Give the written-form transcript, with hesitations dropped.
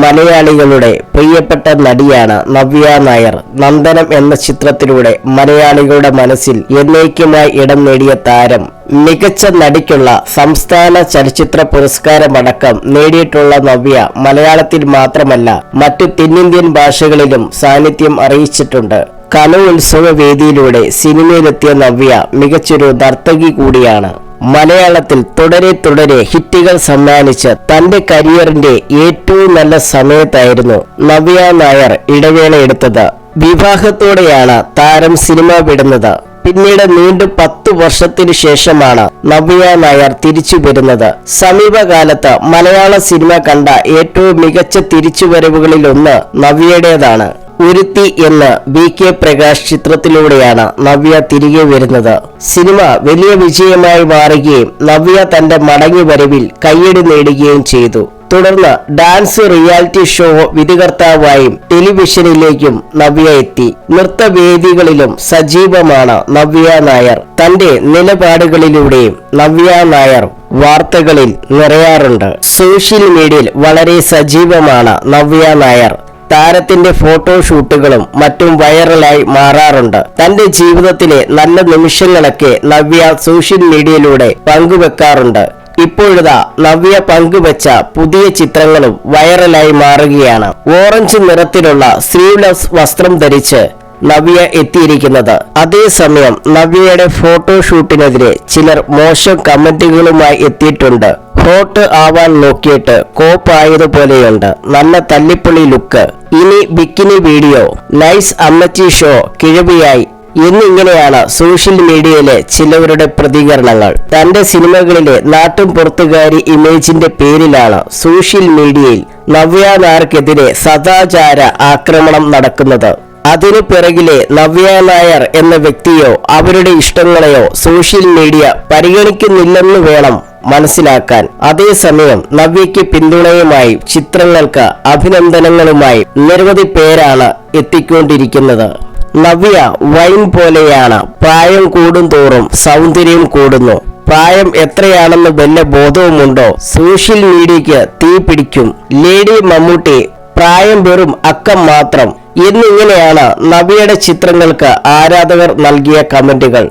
മലയാളികളുടെ പ്രിയപ്പെട്ട നടിയാണ് നവ്യ നായർ. നന്ദനം എന്ന ചിത്രത്തിലൂടെ മലയാളികളുടെ മനസ്സിൽ എന്നേക്കുമായി ഇടം നേടിയ താരം മികച്ച നടിക്കുള്ള സംസ്ഥാന ചലച്ചിത്ര പുരസ്കാരമടക്കം നേടിയിട്ടുള്ള നവ്യ മലയാളത്തിൽ മാത്രമല്ല മറ്റു തെന്നിന്ത്യൻ ഭാഷകളിലും സാന്നിധ്യം അറിയിച്ചിട്ടുണ്ട്. കലോത്സവ വേദിയിലൂടെ സിനിമയിലെത്തിയ നവ്യ മികച്ചൊരു നർത്തകി കൂടിയാണ്. മലയാളത്തിൽ തുടരെ ഹിറ്റുകൾ സമ്മാനിച്ച് തന്റെ കരിയറിന്റെ ഏറ്റവും നല്ല സമയത്തായിരുന്നു നവ്യ നായർ ഇടവേള എടുത്തത്. വിവാഹത്തോടെയാണ് താരം സിനിമ വിടുന്നത്. പിന്നീട് നീണ്ടും 10 വർഷത്തിനു ശേഷമാണ് നവ്യ നായർ തിരിച്ചു വരുന്നത്. സമീപകാലത്ത് മലയാള സിനിമ കണ്ട ഏറ്റവും മികച്ച തിരിച്ചുവരവുകളിലൊന്ന് നവ്യയുടേതാണ്. ഉരുത്തി എന്ന VK പ്രകാശ് ചിത്രത്തിലൂടെയാണ് നവ്യ തിരികെ വരുന്നത്. സിനിമ വലിയ വിജയമായി മാറുകയും നവ്യ തന്റെ മടങ്ങി വരവിൽ കയ്യടി നേടുകയും ചെയ്തു. തുടർന്ന് ഡാൻസ് റിയാലിറ്റി ഷോ വിധികർത്താവായും ടെലിവിഷനിലേക്കും നവ്യ എത്തി. നൃത്തവേദികളിലും സജീവമാണ് നവ്യ നായർ. തന്റെ നിലപാടുകളിലൂടെയും നവ്യ നായർ വാർത്തകളിൽ നിറയാറുണ്ട്. സോഷ്യൽ മീഡിയയിൽ വളരെ സജീവമാണ് നവ്യ നായർ. താരത്തിന്റെ ഫോട്ടോഷൂട്ടുകളും മറ്റും വൈറലായി മാറാറുണ്ട്. തന്റെ ജീവിതത്തിലെ നല്ല നിമിഷങ്ങളൊക്കെ നവ്യ സോഷ്യൽ മീഡിയയിലൂടെ പങ്കുവെക്കാറുണ്ട്. ഇപ്പോഴിതാ നവ്യ പങ്കുവെച്ച പുതിയ ചിത്രങ്ങളും വൈറലായി മാറുകയാണ്. ഓറഞ്ച് നിറത്തിലുള്ള സ്ലീവ്ലെസ് വസ്ത്രം ധരിച്ച് നവ്യ എത്തിയിരിക്കുന്നത്. അതേസമയം നവ്യയുടെ ഫോട്ടോഷൂട്ടിനെതിരെ ചിലർ മോശം കമന്റുകളുമായി എത്തിയിട്ടുണ്ട്. ഹോട്ട് ആവാൻ നോക്കിയിട്ട് കോപ്പായതുപോലെയുണ്ട്, നല്ല തല്ലിപ്പൊളി ലുക്ക്, ഇനി ബിക്കിനി വീഡിയോ, നൈസ് അമ്മച്ചി ഷോ, കിഴവിയായി എന്നിങ്ങനെയാണ് സോഷ്യൽ മീഡിയയിലെ ചിലവരുടെ പ്രതികരണങ്ങൾ. തന്റെ സിനിമകളിലെ നാട്ടും പുറത്തുകാരി ഇമേജിന്റെ പേരിലാണ് സോഷ്യൽ മീഡിയയിൽ നവ്യ നായർക്കെതിരെ സദാചാര ആക്രമണം നടക്കുന്നത്. അതിനു പിറകിലെ നവ്യ നായർ എന്ന വ്യക്തിയോ അവരുടെ ഇഷ്ടങ്ങളെയോ സോഷ്യൽ മീഡിയ പരിഗണിക്കുന്നില്ലെന്ന് വേണം മനസ്സിലാക്കാൻ. അതേസമയം നവ്യയ്ക്ക് പിന്തുണയുമായി ചിത്രങ്ങൾക്ക് അഭിനന്ദനങ്ങളുമായി നിരവധി പേരാണ് എത്തിക്കൊണ്ടിരിക്കുന്നത്. നവ്യ വൈൻ പോലെയാണ്, പ്രായം കൂടുന്തോറും സൗന്ദര്യം കൂടുന്നു. പ്രായം എത്രയാണെന്ന് വല്ല ബോധവുമുണ്ടോ? സോഷ്യൽ മീഡിയയ്ക്ക് തീ പിടിക്കും. ലേഡി മമ്മൂട്ടി പ്രായം വെറും അക്കം മാത്രം എന്നിങ്ങനെയാണ് നവ്യയുടെ ചിത്രങ്ങൾക്ക് ആരാധകർ നൽകിയ കമന്റുകൾ.